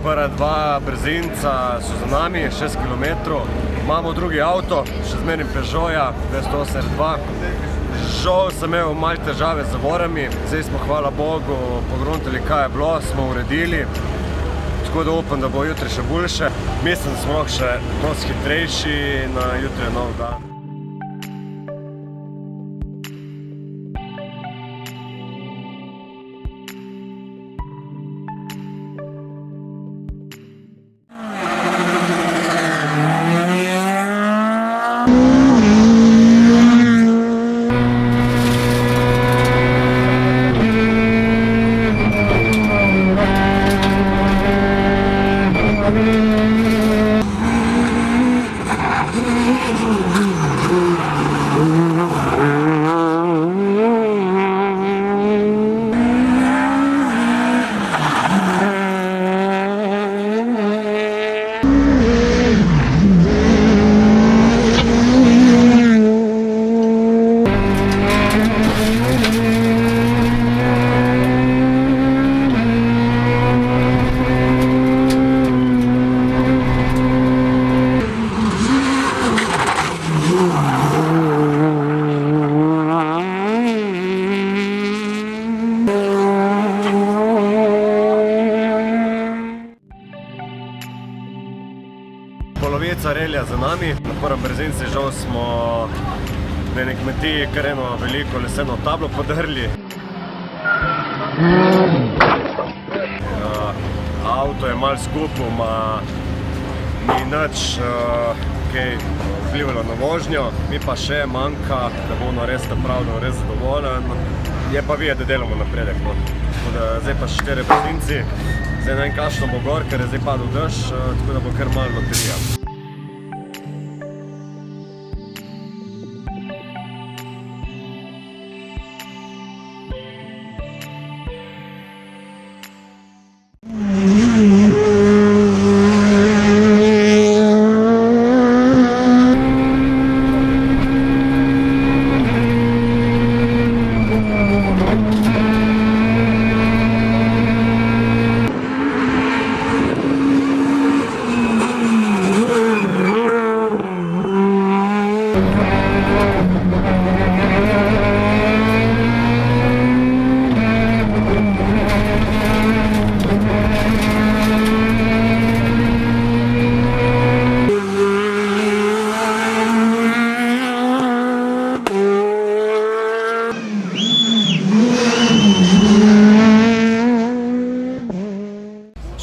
prva dva brzinca so za nami, 6 km. Imamo drugi avto, še zmeraj Peugeota 208 R2. Žal sem imel malo težave z zavorami, zdaj smo, hvala Bogu, pogruntali, kaj je bilo, smo uredili. Tako da upam, da bo jutri še boljše. Mislim, da smo lahko še dosti hitrejši, na jutri je nov dan. Polovica relija za nami, na prvem brzinci žal smo na eni kmetiji kar eno veliko leseno tablo podrli. Avto je malo skupil, ni nič kaj vplivalo na vožnjo, mi pa še manjka, da bo ono res napravljeno, res zadovoljen. Je pa videti, da delamo napredek. Zdaj pa 4 brzinci, zdaj ne vem kakšno bo gor, ker je zdaj padel dež, tako da bo kar malo baterija.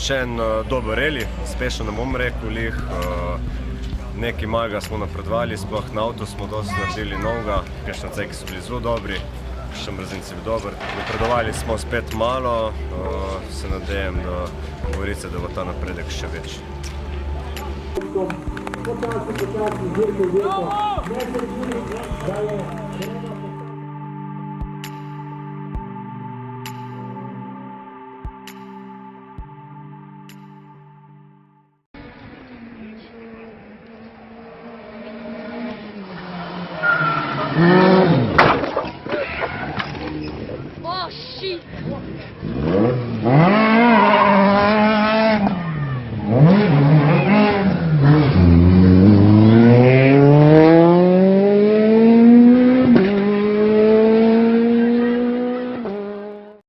Še en dober reli, spešno ne bom rekel, nekaj malega smo napredovali, sploh na avto smo dosti naredili novega, kakšne ceki so bili zelo dobri, kakšen brzinci bil dober. Napredovali smo spet malo, se nadejam, da govorice, da bo ta napredek še večji. Mm-hmm.